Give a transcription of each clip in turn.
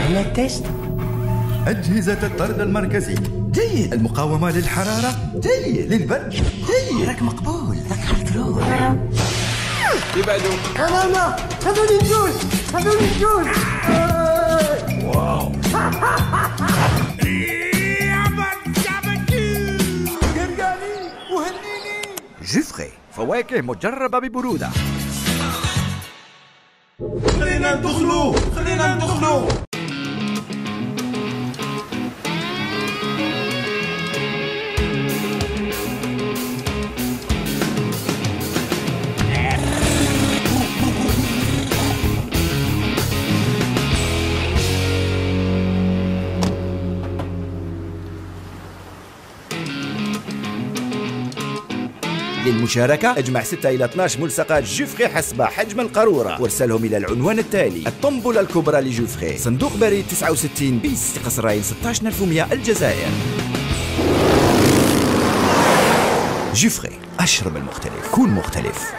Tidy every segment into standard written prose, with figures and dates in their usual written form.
على تيست. أجهزة الطرد المركزي جيد. المقاومة للحرارة جيد. للبرد جيد. راك مقبول، راك حلتروح. يبعدوا. لا هذول الجول. واو. قرقاني وهنيني. جوفري فواكه مجربة ببرودة. خلينا ندخلوا. للمشاركة اجمع 6 إلى 12 ملصقات جوفري حسب حجم القارورة وارسلهم إلى العنوان التالي: الطنبلة الكبرى لجوفري، صندوق بريد 69 بيس، قصر راين 16100 الجزائر. جوفري، أشرب المختلف، كون مختلف.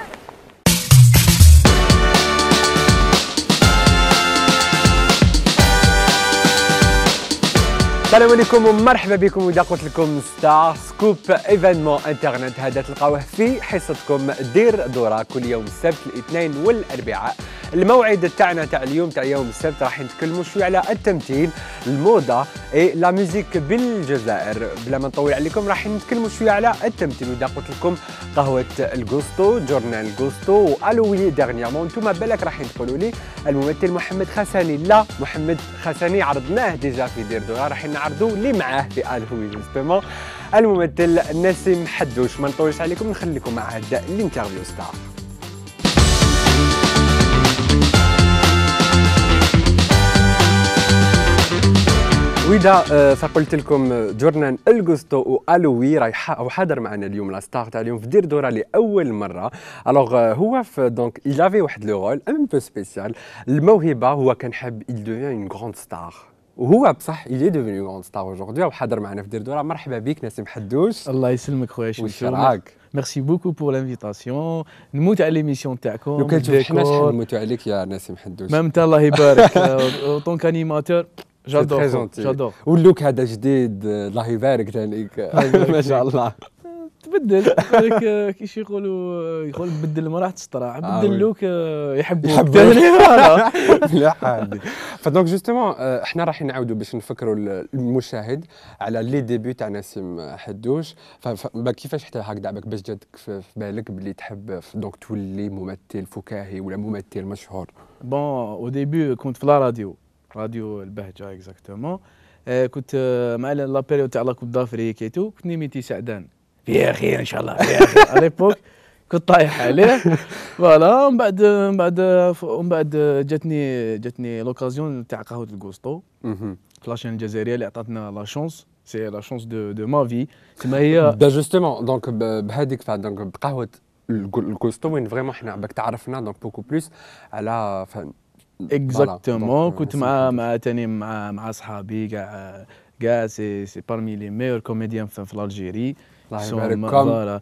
السلام عليكم ومرحبا بكم. واذا قلت لكم ستار سكوب ايفينمون انترنت، هذا تلقاوه في حصتكم دير دورة كل يوم السبت، الاثنين والاربعاء. الموعد تاعنا تاع اليوم تاع يوم السبت راح نتكلموا شويه على التمثيل، الموضه اي لا ميوزيك بالجزائر. بلا ما نطول عليكم راح نتكلموا شويه على التمثيل. واذا قلت لكم قهوه الغوستو، جورنال الغوستو والوي ديرنييرمون، انتم بالك راح تقولوا لي الممثل محمد خساني. لا، محمد خساني عرضناه ديجا في دير دورة، راح نعرضوا اللي معاه في الوي جوستومون الممثل نسيم حدوش. ما نطولش عليكم، نخليكم مع هذا الانترفيو ستار. واذا فقلت لكم جورنان الغوستو والوي رايحه او حاضر معنا اليوم لا ستار تاع اليوم في دير دورة لاول مره. الوغ هو في دونك il avait واحد لو رول ان بو سبيسيال، الموهبه. هو كان حاب il devient une grande star، وهو بصح il est devenu une grande star aujourd'hui وحاضر معنا في دير دورة. مرحبا بك نسيم حدوش. الله يسلمك خويا. واش راك؟ ميرسي بوكو بور لانفيتاسيون. نموت على ليميسيون تاعكم. لو كان تشوف حنا شحال نموتوا عليك يا نسيم حدوش. ما انت الله يبارك. طونك انيماتور جادور. واللوك هذا جديد الله يبارك ثانيك. ما شاء الله. تبدل هذاك كيش يقول بدل ما راح تستراح، بدل لوك يحبوك ثاني. لا عادي. فدونك جوستومون احنا راح نعاودوا باش نفكروا المشاهد على لي ديبي تاع نسيم حدوش. كيفاش حتى هكذا باش جاتك في بالك بلي تحب دونك تولي ممثل فكاهي ولا ممثل مشهور؟ بون او ديبي كنت في لا راديو البهجه اكزاكتومون. كنت مع لا بيريود تاع لا كوب دافريك ايتو، كنت نيميتي سعدان فيها خير ان شاء الله فيها خير. على ليبوك كنت طايح عليه. فوالا من بعد جاتني لوكازيون تاع قهوه الغوستو في لاشين الجزائريه اللي عطاتنا لا شونس. سي لا شونس دو ما في. تما هي جوستومون دونك بهذيك دونك بقهوه الغوستو وين فريمون حنا باك تعرفنا دونك بوكو بلوس على اكزاكتومون. كنت مع ثاني مع صحابي كاع سي بارمي لي ميور كوميديان في الجيري. الله يبارك.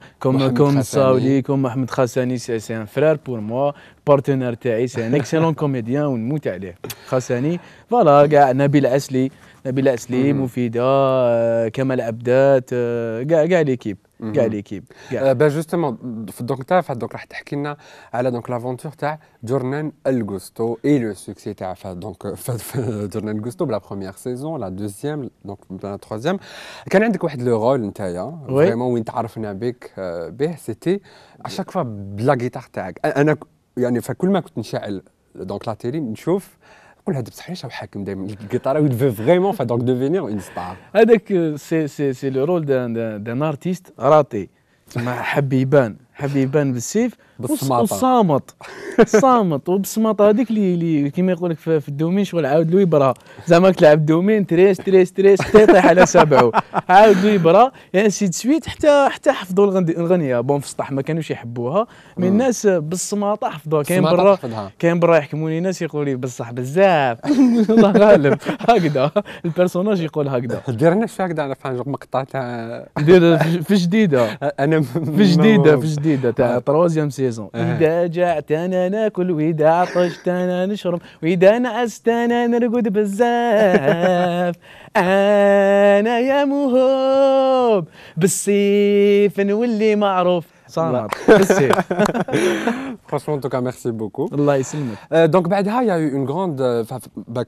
كوم ساولي، كوم محمد خساني، سي ان فرير بور موا، بارتنير تاعي، سي ان اكسيلون كوميديان ونموت عليه خساني. فوالا كاع نبيل عسلي مفيده، كمال عبدات، كاع ليكيب. جوستومون في الدونك تاع دونك راح تحكي لنا على دونك لافونتور تاع جورنان الغوستو اي لو سوكسي تاع دونك جورنان الغوستو بلا بروميير سيزون، لا دوزيام، دونك لا تروازيام. كان عندك واحد لو رول نتايا فريمون وين تعرفنا بك به، سيتي اشاك فوا بلا غيتار تاعك. انا يعني فكل ما كنت نشعل دونك لا تيلي نشوف نقول هذا بصح علاش حاكم دائما الجيتار ويدفو فريمون فدونك ديفينير اون ستار. هذاك سي لو رول دان ارتيست راتي. ما حب يبان بالسيف صامت وبالصماطه هذيك اللي كيما يقول لك في الدومين شغل عاود له يبرا. زعما تلعب دومين تريس حتى يطيح على سبعه، عاود له يبرا يعني سيت سويت حتى حفظوا الغنيه. بون في السطح ما كانوش يحبوها، من الناس بالصماطه حفظوها. كاين برا يحكموني ناس يقولوا لي بصح بزاف. الله غالب هكذا البيرسوناج يقول هكذا. دير لنا شي هكذا على فان مقطع تاع ندير في جديده. انا في جديده تاع تروازيام سي كومبليزون اذا جعتنا ناكل واذا عطشتنا نشرب واذا نعستنا نرقد بزاف انا يا موهوب بالسيف نولي معروف صامت بالسيف. Franchement, en tout cas, merci beaucoup. الله يسلمك. Donc, بعدها, il y a eu une grande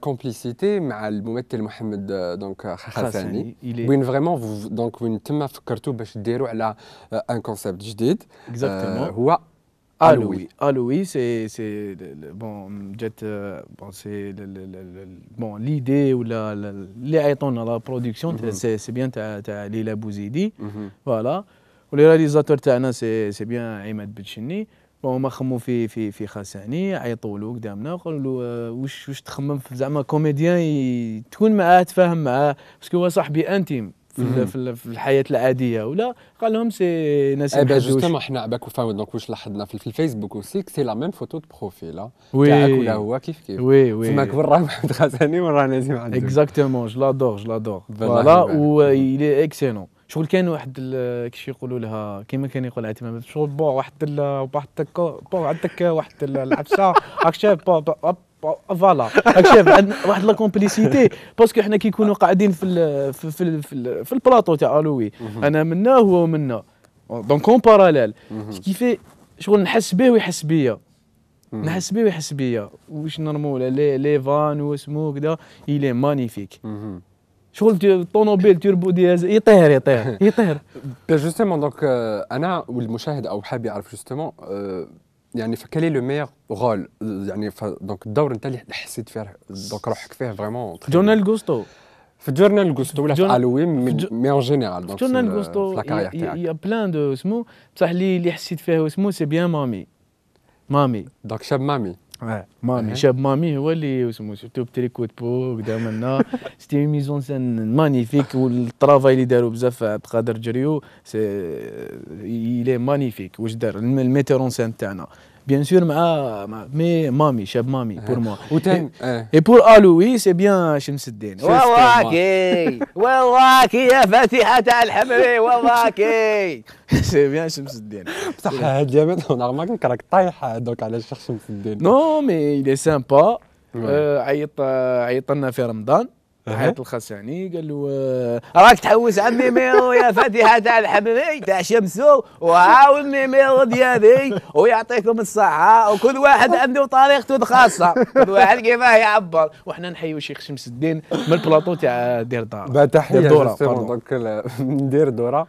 complicité مع الممثل محمد donc خاساني. وين vraiment donc وين تما فكرتوا باش ديروا على un concept جديد. Exactement. هو Alloui. Alloui, c'est bon, bon, c'est bon, l'idée ou les ayatons la production, c'est bien t'as Lila Bouzidi, voilà. Ou les réalisateurs تاعنا c'est bien عماد بتشني. bon ما خموا في خاساني عيطوا له قدامنا قالوا له واش تخمم في زعما كوميديان تكون معاه تفاهم معاه باسكو هو صاحبي انتيم في الحياه العاديه ولا قال لهم سي ناس يحبوش. جوستومون حنا عباك وفاهم دونك واش لاحظنا في الفيسبوك اوسي سي لا ميم فوتو دو بروفيل تاعك ولا هو كيف وي تماك وين راه محمد خاساني وين راه نازل عندك اكزاكتومون جو لادور فوالا و الي اكسيلون شغل كان واحد كيش يقولوا لها كيما كان يقول عتيمة شغل واحد عندك واحد العفسه راك شايف فوالا راك شايف واحد لا كومبليسيتي باسكو حنا كي نكونوا قاعدين في البلاطو تاع الوي انا منا هو منا دونك اون باراليل كيفي شغل نحس به ويحس بيا نحس به ويحس بيا واش نورمال لي فان واسمو كذا إلي مانيفيك شغل طونوبيل توربو دياز يطير جوستومون دونك انا والمشاهد او حاب يعرف جوستومون يعني فكالي لو ميور رول يعني دونك الدور انت اللي حسيت فيه دونك روحك فيه فريمون جورنال غوستو في جورنال غوستو ولا في الوي مي اون جينيرال دونك جورنال غوستو يا بلان دو اسمو بصح اللي حسيت فيه اسمو سي بيان مامي دونك شاب مامي مامي شاب مامي هو اللي اسمه سورتو بتريكوت بو قدامنا ستي ميزون سان مانيفيك والطرافاي اللي داروا بزاف عبد القادر جريو سي إلي مانيفيك واش دار الميتور اون سان تاعنا بيان سور مع مي مامي شاب مامي بور موا اي بور الوي سي بيان شمس الدين والله يا فاتحه تاع الحمري والله سي بيان شمس الدين بصح هاد اليومين نورمال راك طايح دوك على الشيخ شمس الدين نو مي إلي سامبا عيط لنا في رمضان عيط الخساني قال له راك تحوس على النيميرو يا فاتحه تاع الحمري تاع شمسو وهاو النيميرو ديالي ويعطيكم الصحه وكل واحد عنده طريقته الخاصه كل واحد كيفاه يعبر وحنا نحيو الشيخ شمس الدين من البلاطو تاع دير دار تحيه دونك ندير دوره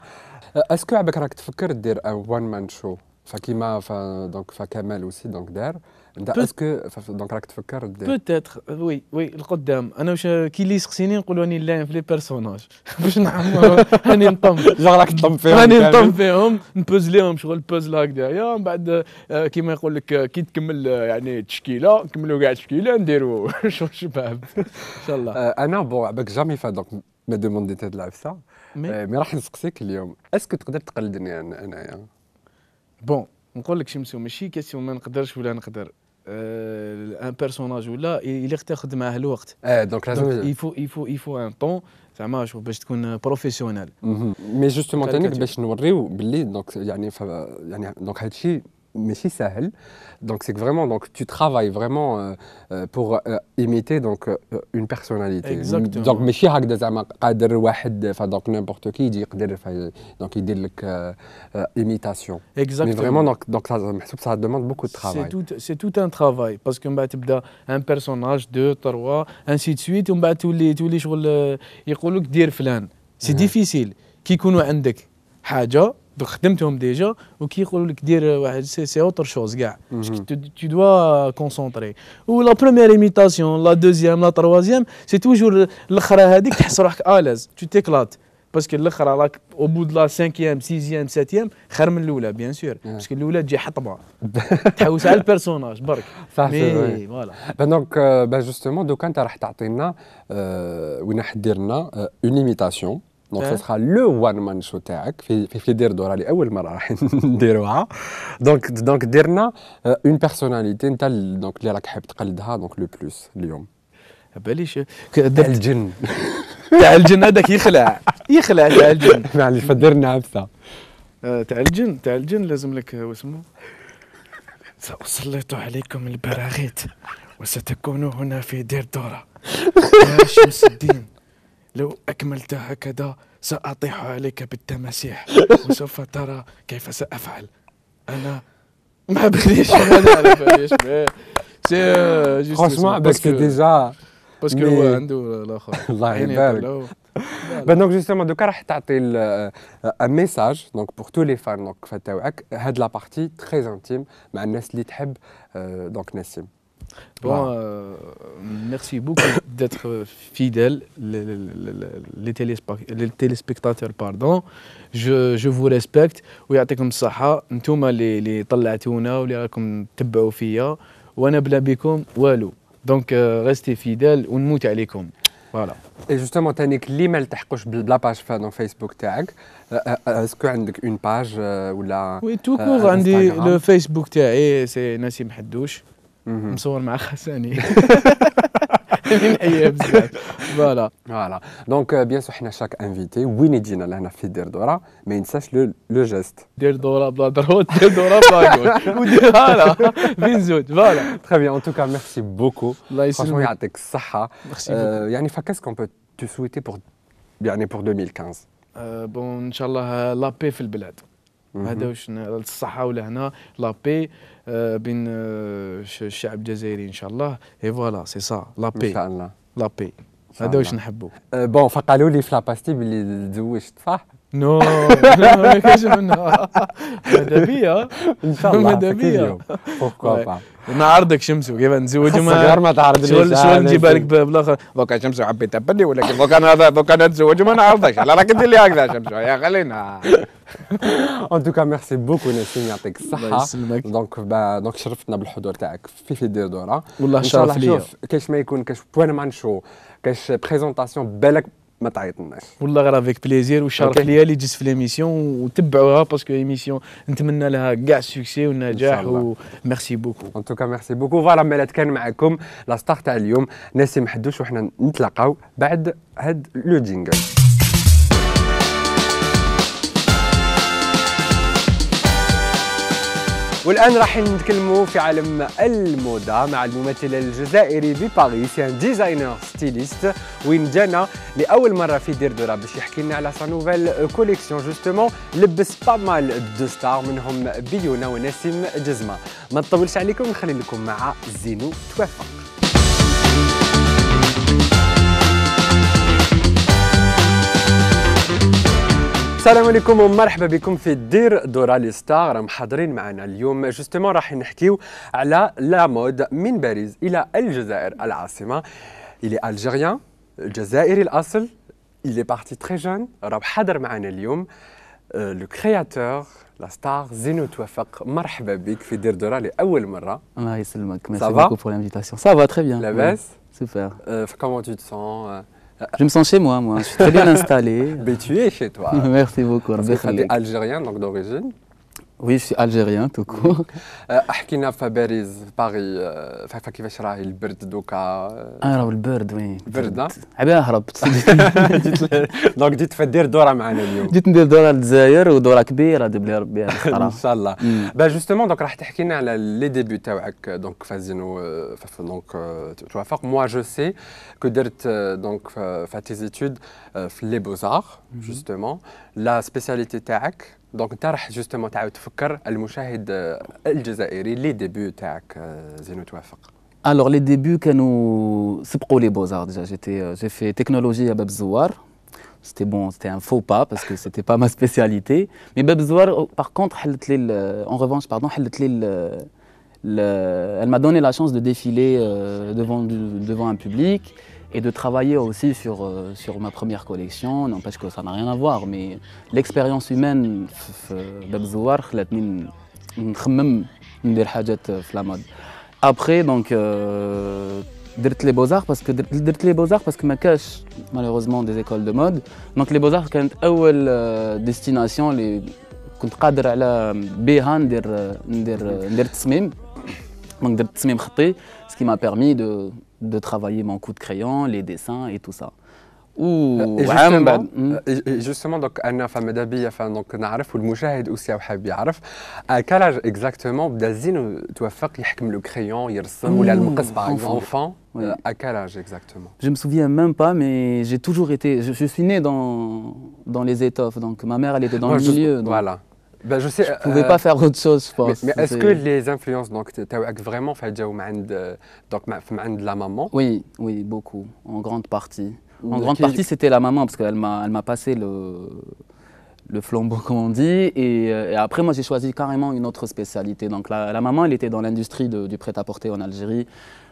اسكو عباك راك تفكر دير وان مان شو فكيما دونك فكمال اوسي دونك دار انت اسكو دونك راك تفكر دير بوتيتر وي القدام انا واش كي اللي يسقسيني نقول راني لاين في لي بيرسوناج باش نعمر راني نطم راك تطم فيهم راني نطم فيهم نبوزليهم شغل بوزل هكذايا من بعد كيما يقول لك كي تكمل يعني تشكيله نكملوا كاع تشكيله نديروا شباب ان شاء الله. انا بون عباك جامي فا دونك ما دومونديت هاد العفسه مي راح نسقسيك اليوم اسكو تقدر تقلدني انايا بون نقول لك شمسو ماشي كيسيون ما نقدرش ولا نقدر ان بيرسوناج ولا اللي تاخذ معاه الوقت دونك لازم يفو ان طون زعما شوف باش تكون بروفيسيونيل مي جوستومون ثاني باش نوريو باللي دونك يعني دونك هادشي ماشي ساهل donc c'est que vraiment donc tu travailles vraiment pour imiter donc une personnalité donc ماشي هكذا زعما قادر واحد فدونك n'importe qui يجي يقدر donc يدير لك imitation mais vraiment donc ça محسوب ça demande beaucoup de travail c'est tout un travail parce que من بعد تبدا un personnage 2 3 ainsi de suite ومن بعد تولي شغل يقولوا لك دير فلان سي ديفيسيل كي يكونوا عندك حاجه خدمتهم ديجا وكي يقولوا لك دير واحد سي اوتر شوز كاع tu dois concentrer و لا بروميير ايميتاسيون لا دوزيام لا تروازيام سي توجور الاخرى هذيك تحس روحك اليز تو تيكلات باسكو الاخرى راك او بو دو لا 5 6 7 خير من الاولى بيان سور باسكو الاولى تجي حطمه تحوس على البيرسوناج برك صافي فوالا دونك جوستومون دوكا انت راح تعطينا وين راح دير لنا اون ايميتاسيون دونك سا سخا لو وان مان شو تاعك في دير دورة لأول مرة راح نديروها دونك ديرنا اون بيرسوناليتي انت دونك اللي راك حاب تقلدها دونك لو بلوس اليوم باليش تاع الجن تاع الجن هذاك يخلع تاع الجن معليش فديرنا عبسة تاع الجن لازم لك واسمو سأسلط عليكم البراغيث وستكونوا هنا في دير دورة يا شمس الدين. لو أكملت هكذا سأطيح عليك بالتماسيح وسوف ترى كيف سأفعل. أنا ما بديش فرانشمون باسكو ديجا باسكو هو عنده الآخر الله يبارك. دونك جوستومون دوكا راح تعطي ان ميساج دونك بور تو لي فان دونك فتاوعك هاد لا بارتي تري انتيم مع الناس اللي تحب دونك نسيم. Bon, merci beaucoup d'être fidèle, les téléspectateurs, pardon. Je vous respecte ويعطيكم الصحة. نتوما اللي طلعتونا واللي راكم تتبعوا فيا وانا بلا بكم والو. دونك ريستي فيدال ونموت عليكم. فوالا. اي جوستومون تانيك اللي ما التحقوش بلا باج في فيسبوك تاعك اسكو عندك اون باج ولا وي تو كور عندي لو فيسبوك تاعي سي نسيم حدوش مصور مع خساني من ايام بزاف. فوالا دونك بيان سور حنا شاك انفيتي وين يجينا لهنا في دير دورة ما ينساش لو جيست دير دورة بلا دروت دير دورة بلا كول ودير فوالا فين زود فوالا تري بيان. ان توكا ميرسي بوكو الله يسلمك يعطيك الصحة. يعني فكاس كون بو تو سويتي بور يعني بور 2015 بون ان شاء الله لا بي في البلاد. هذا واش الصحة ولهنا لا بي بين الشعب الجزائري ان شاء الله. اي فوالا سي سا لا بي ان شاء الله لا بي هذا واش نحبوا. بون فقالوا لي في لاباستي باللي تزوجت صح؟ نو ما كاينش منها ماذا بيا ان شاء الله ماذا بيا بوركوا با نعرضك شمسو كيف نتزوجوا غير ما تعرض لي شو نجيبها لك بالاخر دوكا شمسو حبيت تبني ولكن دوكا نتزوجوا ما نعرضكش على راك دير لي هكذا شمسو يا خلينا. ان توكا ميرسي بوكو نسيم يعطيك الصحة. الله يسلمك. دونك شرفتنا بالحضور تاعك في دير دورة. والله شرف ليا. كاش ما يكون كاش بوان مان شو كاش بريزونطاسيون بالك ما تعيطناش. والله غير افيك بليزير والشرف ليا اللي جيت في ليميسيون وتبعوها باسكو ايميسيون نتمنى لها كاع السوكسي والنجاح وميرسي بوكو. ان توكا ميرسي بوكو. فوالا مالات كان معكم لا ستار تاع اليوم نسيم حدوش وحنا نتلاقاو بعد هاد لو جينجل. والان راح نتكلموا في عالم الموضه مع الممثل الجزائري بباريس ان ديزاينر ستيليست وين جانا لاول مره في دير دورة باش يحكي لنا على سا نوفيل كوليكسيون. جوستومون لبس با مال دو ستار منهم بيونا ونسيم جزمه. ما نطولش عليكم نخلي لكم مع زينو توافق. السلام عليكم ومرحبا بكم في دير دورة لي ستار. راهم حاضرين معنا اليوم جوستومون راح نحكيو على لا مود من باريس الى الجزائر العاصمه. إلي الجيريان الجزائري الاصل إلي بارتي تري جون راه حاضر معنا اليوم لو كرياتور لا ستار زينو توافق. مرحبا بك في دير دورة لاول مره. الله يسلمك. ميرسي بوكو pour l'invitation. Ça va très bien. لاباس؟ Super. Comment tu te sens? Je me sens chez moi, je suis très bien installé. Mais tu es chez toi. Merci beaucoup. Tu es algérien donc d'origine. Oui, je suis algérien tout court. احكينا في باريس باري كيفاش راهي البرد دوكا. راهو البرد وين برد عبالي هربت. دونك جيت في دير دورة معنا اليوم. جيت ندير دورة للجزائر ودورة كبيرة دبلي ربي ان شاء الله. با جوستومون دونك راح تحكي لنا على لي ديبي تاعك دونك فازينو دونك توافق. موا جو سي كو درت دونك في تي زيتود في لي بوزار جوستومون لا سبيسياليتي تاعك. دونك انت راح جوستومون تعاود تفكر المشاهد الجزائري لي ديبي تاعك زينو توافق. Alors les débuts كانوا سبقوا les beaux-arts déjà. J'ai fait technologie à Bab Zouar. C'était un faux pas parce que c'était pas ma spécialité. Mais Bab Zouar par contre en revanche pardon elle m'a donné la chance de défiler devant un public et de travailler aussi sur ma première collection. N'empêche que ça n'a rien à voir, mais l'expérience humaine في باب زوار خلاتني نخمم ندير حاجات في لا مود. Après donc درت les beaux-arts parce que ما كاش malheureusement des écoles de mode. Donc les beaux-arts كانت اول destination اللي كنت قادر على بها ندير تصميم. Donc درت تصميم خطي ce qui m'a permis de travailler mon coup de crayon, les dessins et tout ça. وعام بعد جوستومون دونك انا فما بيا دونك نعرف والمشاهد اوسي حاب يعرف كالاج اكزاكتومون بدا زينو توفق يحكم لو كريون يرسم ولا المقص باغ اكزومبل à quel âge exactement? Je me souviens même pas, mais j'ai toujours été. Je suis né dans les étoffes, donc ma mère elle était dans le milieu. Donc voilà. Ben, je sais. Je pouvais pas faire autre chose, je pense. Mais est-ce que les influences donc vraiment fait donc la maman? Oui, oui, beaucoup, en grande partie. En grande partie, c'était la maman parce qu'elle m'a passé le flambeau, comme on dit. Et après, moi, j'ai choisi carrément une autre spécialité. Donc la maman, elle était dans l'industrie du prêt-à-porter en Algérie,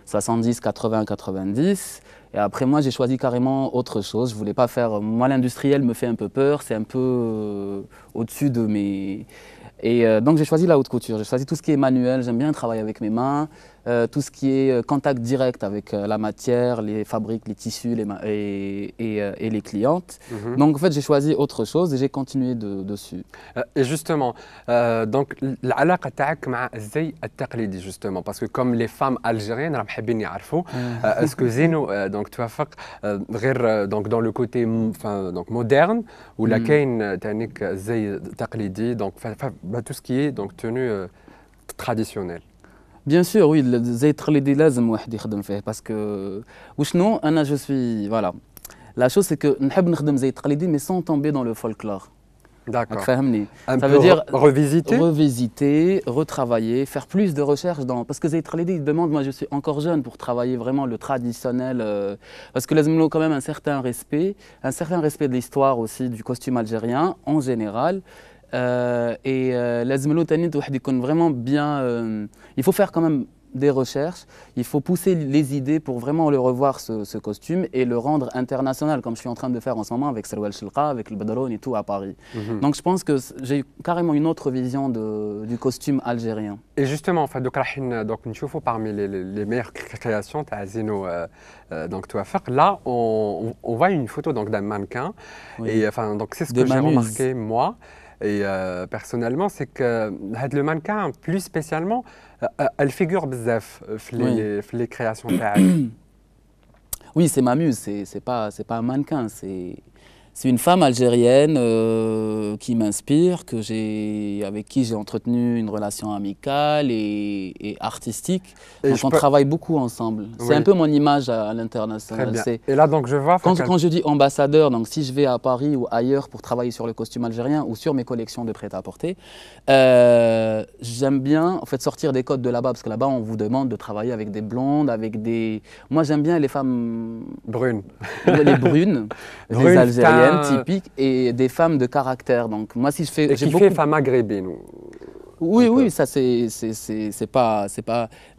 70, 80, 90. Et après, moi, j'ai choisi carrément autre chose. Je voulais pas faire. Moi, l'industriel me fait un peu peur. C'est un peu au-dessus de mes. Et donc, j'ai choisi la haute couture. J'ai choisi tout ce qui est manuel. J'aime bien travailler avec mes mains. Tout ce qui est contact direct avec la matière, les fabriques, les tissus et les clientes. Donc en fait j'ai choisi autre chose et j'ai continué dessus. Et justement, donc العلاقة تاعك مع الزي التقليدي justement parce que comme les femmes algériennes راهم حابين يعرفوا est-ce que زينو donc توافق غير donc dans le côté donc moderne ولا كاين تانيك الزي التقليدي donc tout ce qui est donc tenue traditionnelle. Bien sûr, oui, الزي التقليدي لازم واحد يخدم فيه parce que وشنو أنا je suis voilà. La chose c'est que نحب نخدم زي التقليدي mais sans tomber dans le folklore. D'accord. فهمني. Ça veut dire revisiter, retravailler, faire plus de recherches dans parce que زي التقليدي il demande, moi je suis encore jeune pour travailler vraiment le traditionnel parce que لازم له quand même un certain respect de l'histoire aussi du costume algérien en général. Et لازم له تاني واحد يكون vraiment bien. Il faut faire quand même des recherches, il faut pousser les idées pour vraiment le revoir ce costume et le rendre international comme je suis en train de faire en ce moment avec Serwal Chilqa, avec le Badroun et tout à Paris. Donc je pense que j'ai carrément une autre vision du costume algérien. Et justement, donc nous voyons parmi les meilleures créations de Zino donc Touafaq, là on voit une photo donc d'un mannequin et enfin donc c'est ce que j'ai remarqué moi. Et personnellement, c'est que le mannequin, plus spécialement, elle figure bzaf les créations. Oui, c'est ma muse, c'est pas un mannequin, c'est une femme algérienne qui m'inspire, avec qui j'ai entretenu une relation amicale et artistique. Donc on travaille beaucoup ensemble. C'est un peu mon image à l'international. Et là donc je vois quand je dis ambassadeur, donc si je vais à Paris ou ailleurs pour travailler sur le costume algérien ou sur mes collections de prêt-à-porter, j'aime bien en fait sortir des codes de là-bas parce que là-bas on vous demande de travailler avec des blondes, avec des. Moi j'aime bien les femmes brunes, les brunes, les algériennes. Typique et des femmes de caractère. Donc moi si je fais et qui fait femme maghrébine. Oui, ça c'est pas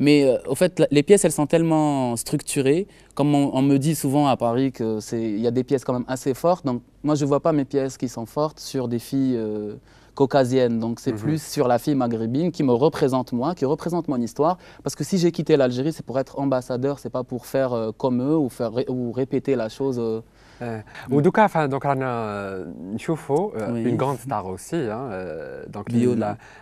mais au fait les pièces elles sont tellement structurées comme on me dit souvent à Paris que il y a des pièces quand même assez fortes. Donc moi je vois pas mes pièces qui sont fortes sur des filles caucasienne, donc c'est plus sur la fille maghrébine qui me représente moi, qui représente mon histoire, parce que si j'ai quitté l'Algérie, c'est pour être ambassadeur, c'est pas pour faire comme eux ou répéter la chose. ودوكا donc رانا نشوفوا une grande star aussi donc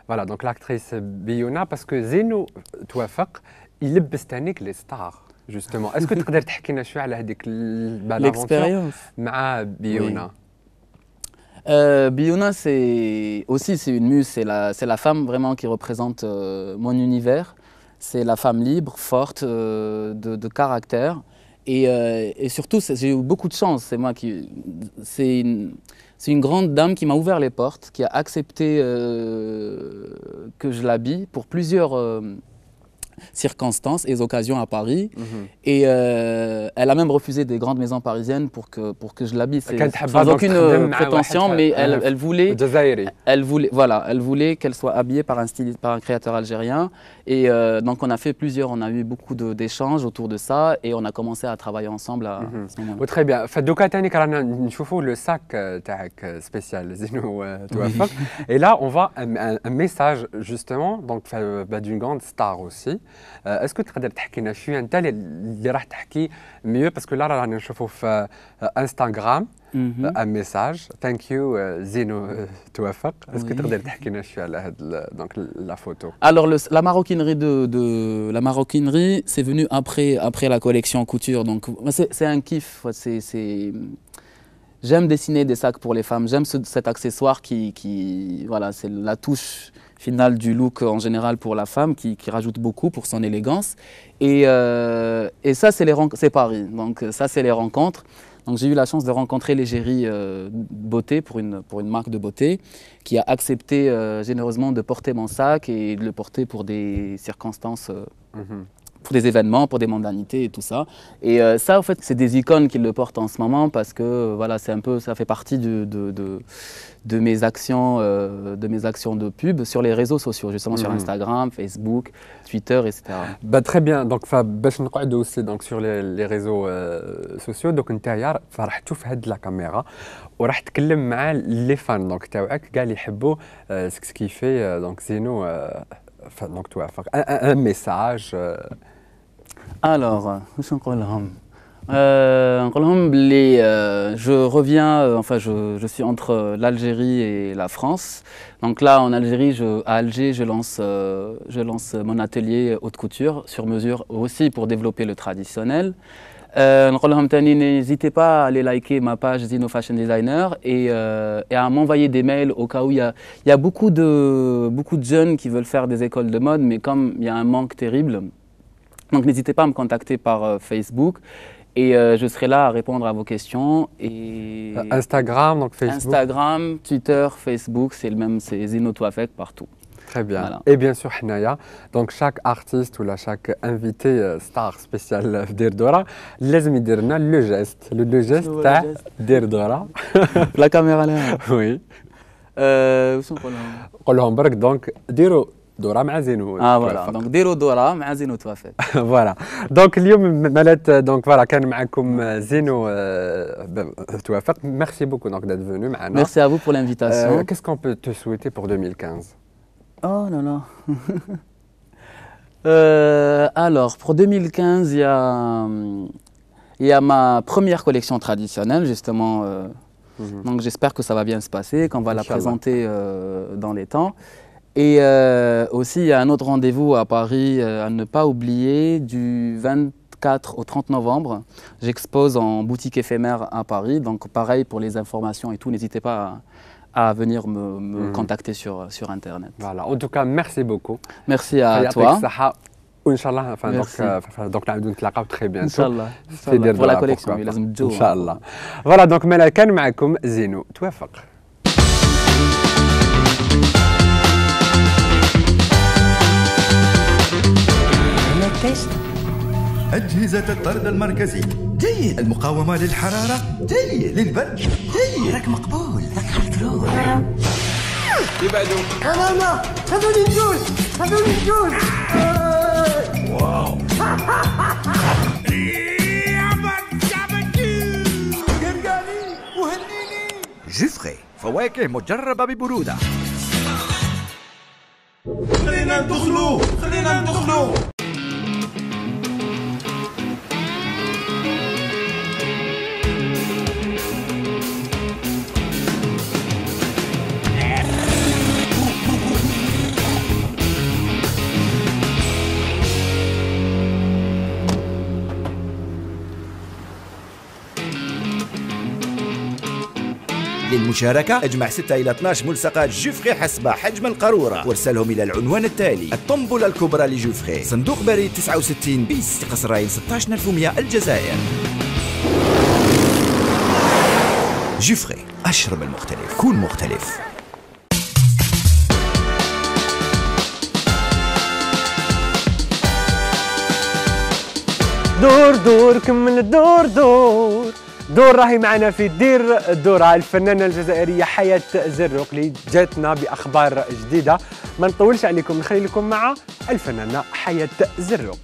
voilà donc l'actrice Biona parce que Zeynou توافق يلبس تانيك les stars justement. Est-ce que تقدر تحكي لنا شويه على هذيك l'expérience مع بيونا؟ Biona, c'est une muse, c'est la femme vraiment qui représente mon univers. C'est la femme libre, forte, de caractère. Et surtout, j'ai eu beaucoup de chance. C'est une grande dame qui m'a ouvert les portes, qui a accepté que je l'habille pour plusieurs circonstances et occasions à Paris. Et elle a même refusé des grandes maisons parisiennes pour que je l'habille. Sans aucune prétention, mais elle voulait qu'elle soit habillée par un créateur algérien. Et donc on a fait on a eu beaucoup d'échanges autour de ça et on a commencé à travailler ensemble à ce moment-là. Très bien. فدوكا تاني رانا نشوفوا le sac تاعك spécial زينو توافق. Et là on voit un message justement donc d'une grande star aussi. Est-ce que تقدر تحكي لنا شويه انت اللي راح تحكي mieux parce que là رانا نشوفوا في Instagram un message thank you Zeynou توافق. Est-ce que تقدر تحكي لنا شويه على هاد donc la photo? Alors la maroquinerie c'est venu après la collection couture, donc c'est un kiff, j'aime dessiner des sacs pour les femmes. J'aime cet accessoire voilà, c'est la touche finale du look en général pour la femme qui rajoute beaucoup pour son élégance. Et ça, c'est Paris. Donc ça, c'est les rencontres. Donc j'ai eu la chance de rencontrer l'égérie beauté pour une marque de beauté qui a accepté généreusement de porter mon sac et de le porter pour des circonstances, pour des événements, pour des mondanités et tout ça. Et ça, en fait, c'est des icônes qui le portent en ce moment parce que voilà, c'est un peu, ça fait partie de mes actions de pub sur les réseaux sociaux, justement sur Instagram, Facebook, Twitter, etc. Bah, très bien. Donc, باش نقعدوا aussi donc sur les réseaux sociaux. Donc, نتايا فراح تشوف هاد لا كاميرا وراح تكلم مع لي فان دونك تاعك كاع اللي يحبوا سكيفي دونك زينو دونك توافق ان ميساج. Alors, واش نقول لهم؟ نقول لهم بلي je reviens, enfin je suis entre l'Algérie et la France. Donc là en Algérie, à Alger, je lance mon atelier haute couture sur mesure aussi pour développer le traditionnel. نقول لهم تاني n'hésitez pas à aller liker ma page Zino Fashion Designer et à m'envoyer des mails au cas où il y a beaucoup de jeunes qui veulent faire des écoles de mode, mais comme il y a un manque terrible, donc n'hésitez pas à me contacter par Facebook. Et je serai là à répondre à vos questions. Et Instagram, donc Facebook. Instagram, Twitter, Facebook, c'est le même, c'est Zino Touafek partout. Très bien. Voilà. Et bien sûr, Hnaya, donc chaque artiste ou là, chaque invité star spécial Dir Dora, لازم يدير لنا le geste تاع Dir Dora. La caméra là. Oui. واش نقول لهم؟ قول لهم برك دونك ديروا دورة مع زينو. فوالا دونك ديروا دورة مع زينو توافق. فوالا دونك اليوم مالات دونك فوالا كان معكم زينو توافق. Merci beaucoup donc d'être venu معنا. Merci à vous pour l'invitation. Qu'est-ce qu'on peut te souhaiter pour 2015? Oh là là. Alors, pour 2015, il y a ma première collection traditionnelle, justement. Donc, j'espère que ça va bien se passer, qu'on va la présenter dans les temps. Et aussi, il y a un autre rendez-vous à Paris à ne pas oublier, du 24 au 30 novembre. J'expose en boutique éphémère à Paris. Donc, pareil pour les informations et tout, n'hésitez pas à venir me contacter sur Internet. Voilà, en tout cas, merci beaucoup. Merci à toi. Inch'Allah, enfin, donc nous نتلاقاو très bientôt. Inch'Allah. Pour la collection, il لازم تجوا. Inch'Allah. Voilà, donc مالا كان معكم زينو توافق. تيست. أجهزة الطرد المركزي جيد. المقاومة للحرارة جيد. للبرد جيد. راك مقبول. راك حتروح. يبعدوا. لا هذول الجوز. هذول الجوز. واو. قرقاني وهنيني. جفري فواكه مجربة ببرودة. خلينا ندخلوا. للمشاركة اجمع 6 إلى 12 ملصقات جوفري حسب حجم القارورة وارسلهم إلى العنوان التالي: الطنبلة الكبرى لجوفري، صندوق بريد 69 بيس قصرين 16100 الجزائر. جوفري، أشرب المختلف، كون مختلف. دور كمل دور راهي معنا في دير دورة الفنانة الجزائرية حياة زروق اللي جاتنا بأخبار جديدة. ما نطولش عليكم، نخلي لكم مع الفنانة حياة زروق.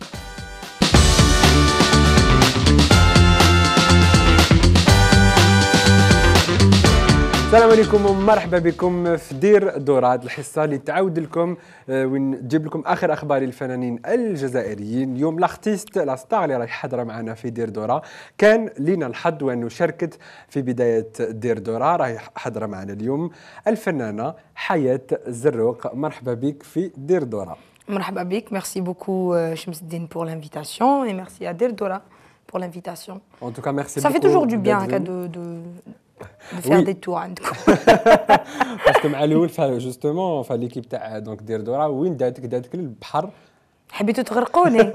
السلام عليكم ومرحبا بكم في دير دورة، هذه الحصة اللي تعاود لكم ونجيب لكم آخر أخبار الفنانين الجزائريين. اليوم لاختيست لا ستار اللي راهي حاضرة معنا في دير دورة، كان لينا الحظ وأنه شاركت في بداية دير دورة، راهي حاضرة معنا اليوم الفنانة حياة زروق. مرحبا بك في دير دورة. مرحبا بك. Merci beaucoup شمس الدين pour l'invitation et merci à Dir Dora pour l'invitation. En tout cas, merci Ça beaucoup. fait toujours du bien de faire Oui. des tours عندكم. باسكو مع الاول جوستومون ليكيب تاع دونك دير دورا وين داتك للبحر حبيتوا تغرقوني.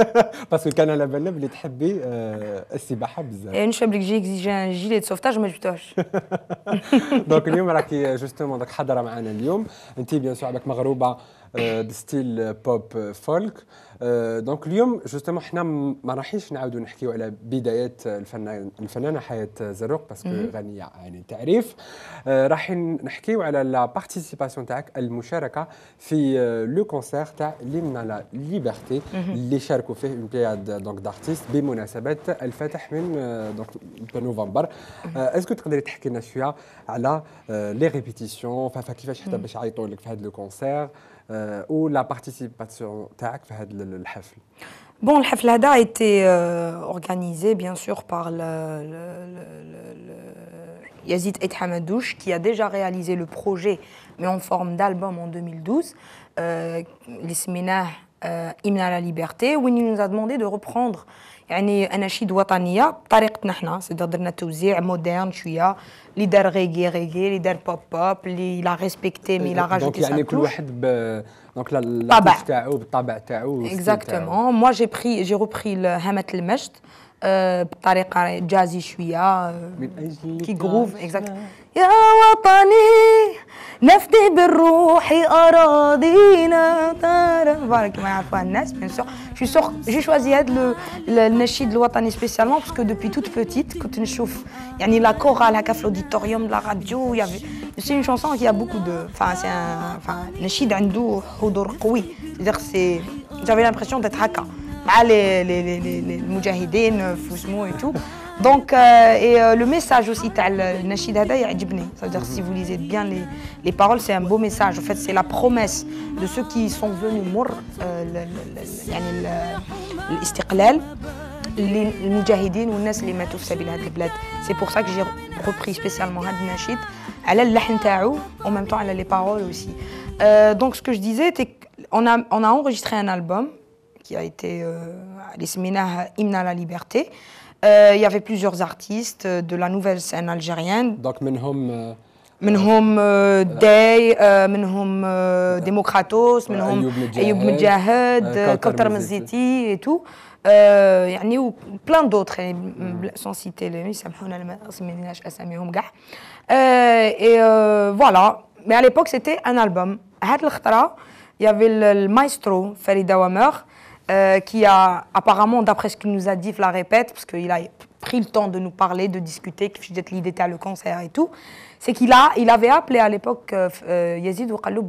باسكو كان على بالنا بلي تحبي السباحه بزاف. نشرب لك جي اكزيجي ان جيلي دو سوفتاج ما جبتوش. دونك اليوم راكي جوستومون دونك حاضره معنا اليوم انت بيان سور عندك مغروبه دو ستيل بوب فولك. دونك اليوم جوستومون حنا ما راحينش نعاودوا نحكيو على بدايات الفنانه حياه زروق باسكو غنيه عن تعريف. رايحين نحكيو على لا بارتيسيباسيون تاعك المشاركه في لو كونسير تاع ليمنا لا ليبرتي اللي شاركوا فيه اون بلياد دونك دارتيست بمناسبه الفاتح من دونك نوفمبر. اسكو تقدري تحكي لنا شويه على لي ريبيتيسيون كيفاش حتى باش عيطوا لك في هذا لو كونسير ou la participation تاعك في هذا الحفل. Bon, le Hafl Hada a été organisé bien sûr par Yazid Et Hamadouche qui a déjà réalisé le projet mais en forme d'album en 2012, l'Isminah Hymne à la liberté, où il nous a demandé de reprendre يعني أناشيد وطنية بطريقتنا احنا، c'est-à-dire درنا توزيع مودرن شوية اللي دار ريغي اللي دار بوب اللي لا ريسبكتي مي لا راجوتي دونك يعني كل واحد دونك الطابع تاعو بالطابع تاعو. Exactement. Moi j'ai repris همة المجد بطريقة جازي شوية كي جروف. Exactement. يا وطني نفدي بالروح أراضينا بارك ما يعرفوها الناس bien sûr. J'ai choisi هذا النشيد الوطني spécialement parce que depuis toute petite كنت نشوف يعني la chorale هكا في l'auditorium de la radio. C'est une chanson qui a beaucoup de c'est un نشيد عنده حضور قوي. C'est-à-dire j'avais l'impression d'être هكا مع les المجاهدين في اسمه et tout. Donc, le message aussi, le Nashid Hada, c'est-à-dire si vous lisez bien les paroles, c'est un beau message. En fait, c'est la promesse de ceux qui sont venus mourir, l'istiqlal, les moudjahidines ou les gens qui sont venus. C'est pour ça que j'ai repris spécialement Hadi Nashid, à la lahn ta'ou, en même temps à les paroles aussi. Donc, ce que je disais, c'est qu'on a enregistré un album qui a été l'Isminah Hymne à la liberté. Il y avait plusieurs artistes de la nouvelle scène algérienne. Donc, منهم داي منهم ديموكراتوس منهم أيوب مجاهد كوثر مزيتي et tout. يعني و plein d'autres sans citer les يسامحونا ما سميناش أساميهم كاع. Et voilà. Mais à l'époque c'était un album. هاد الخطرة il y avait le maestro Farida Wamer qui a apparemment, d'après ce qu'il nous a dit, je la répète, parce qu'il a pris le temps de nous parler, de discuter, l'idée à le concert et tout, c'est il avait appelé à l'époque Yazid Ouqaloub,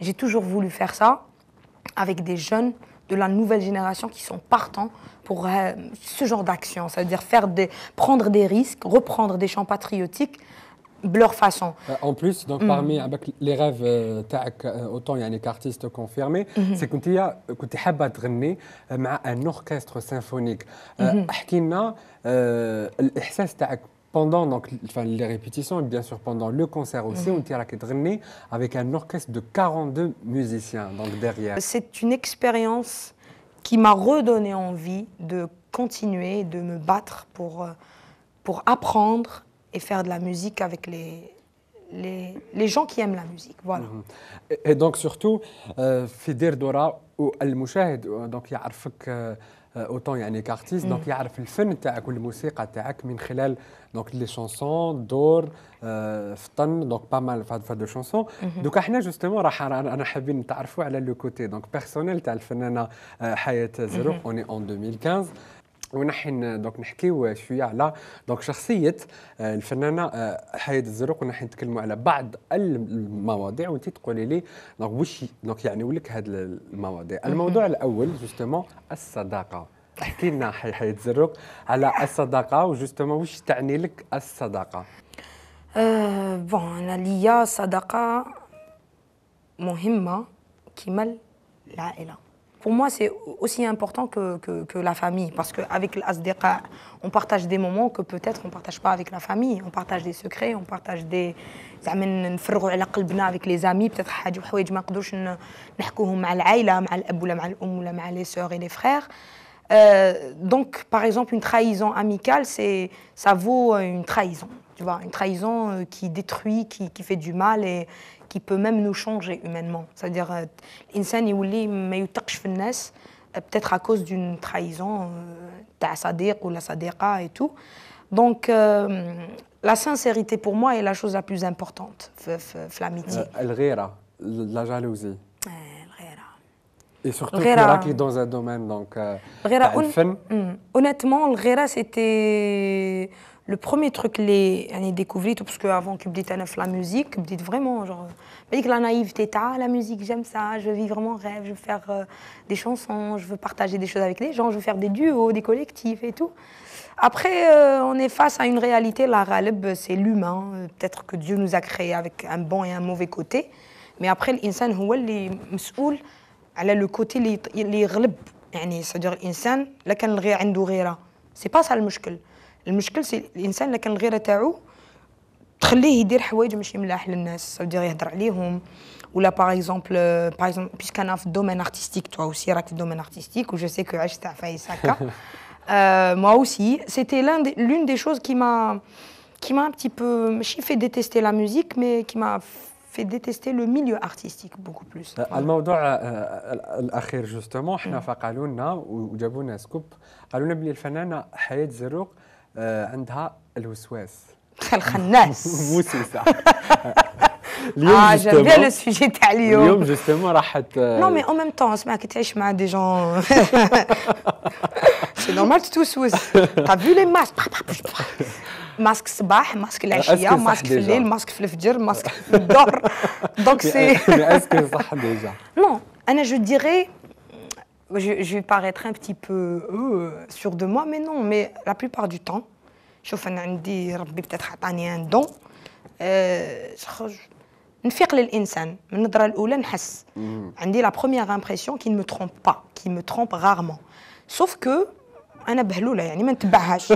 j'ai toujours voulu faire ça avec des jeunes de la nouvelle génération qui sont partants pour ce genre d'action, c'est-à-dire prendre des risques, reprendre des chants patriotiques, leur façon. En plus, donc parmi les rêves تاعك autant يعني qu'artiste confirmé, c'est كنت حابة تغني مع un orchestre symphonique. احكي لنا الإحساس تاعك pendant donc les répétitions et bien sûr pendant le concert aussi, on t'a تغني avec un orchestre de 42 musiciens donc derrière. C'est une expérience qui m'a redonné envie de continuer, de me battre pour apprendre et faire de la musique avec les gens qui aiment la musique. Voilà. Et donc surtout في دير دورة والمشاهد donc يعرفك autant يعني كارتيست donc يعرف الفن تاعك والموسيقى تاعك من خلال donc les chansons دور فطن donc pas mal de chansons. donc احنا justement راح انا حابين نتعرفوا على لو كوتي donc personnel تاع الفنانة حياة زروق. on est en 2015 ونحن دونك نحكيو شويه على دونك شخصيه الفنانه حياة الزروق ونحن نتكلموا على بعض المواضيع وانت تقولي لي دونك واش دونك يعني ولك هاد المواضيع. الموضوع الاول جوستومون الصداقه. احكي لنا حياة الزروق على الصداقه وجوستومون واش تعني لك الصداقه. بون انا ليا صداقه مهمه كيما العائله. Pour moi, c'est aussi important que la famille, parce qu'avec l'Asdeqa, on partage des moments que peut-être on ne partage pas avec la famille. On partage des secrets, on partage des... نفرغوا على قلبنا avec les amis, peut-être حوايج ما نقدروش نحكوهم مع العائلة, مع الأب ولا مع الأم ولا مع les sœurs et les frères. Donc, par exemple, une trahison amicale, ça vaut une trahison. Tu vois, une trahison qui détruit, qui fait du mal et qui peut même nous changer humainement. C'est-à-dire, l'insan يولي ما يوثقش في الناس peut-être à cause d'une trahison تاع صديق ou la صديقة et tout. Donc, la sincérité pour moi est la chose la plus importante في l'amitié. الغيرة, la jalousie. الغيرة. Et surtout que راكي dans un domaine donc تاع الفن. Honnêtement, الغيرة c'était le premier truc اللي découvert parce que avant que بديت انا في la musique بديت vraiment genre avec la naïveté la musique j'aime ça, je veux vivre mon rêve, je veux faire des chansons, je veux partager des choses avec les gens, je veux faire des duos, des collectifs et tout. Après on est face à une réalité, la ghalib c'est l'humain, peut-être que Dieu nous a créés avec un bon et un mauvais côté, mais après l'insan هو اللي مسؤول على le côté اللي يغلب يعني c'est-à-dire الانسان لا كان الغير عنده غيرة c'est pas ça المشكل. المشكل سي الانسان اللي كان الغيره تاعو تخليه يدير حوايج ماشي ملاح للناس سافدير يهضر عليهم ولا باغ اكزومبل بيسك انا في الدومين ارتستيك توا اوسي راك في الدومين ارتستيك و جو سي كو عشت تاع فايس هكا moi aussi c'était l'une des choses qui m'a un petit peu ماشي fait détester la musique mais qui m'a fait détester le milieu artistique beaucoup plus. الموضوع الاخير جوستومون احنا فقالوا لنا وجابوا لنا سكوب قالوا لنا بلي الفنانه حياة زروق عندها الوسواس الخناس موسوسه. جاب بيان لو سوجي تاع اليوم جوستومون راحت نو مي اون ميم طون اسمع كي تعيش مع دي جون سي نورمال توسوس تا فيو لي ماسك ماسك الصباح ماسك العشيه ماسك في الليل ماسك في الفجر ماسك في الظهر دونك سي اسكو صح ديجا نو انا جو ديري je vais paraître un petit peu sûr de moi mais non mais la plupart du temps شوف انا عندي ربي peut-être عطاني ان دون نفيق للانسان من النظره الاولى نحس عندي la première impression qui ne me trompe pas qui me trompe rarement sauf que انا بهلوله يعني ما نتبعهاش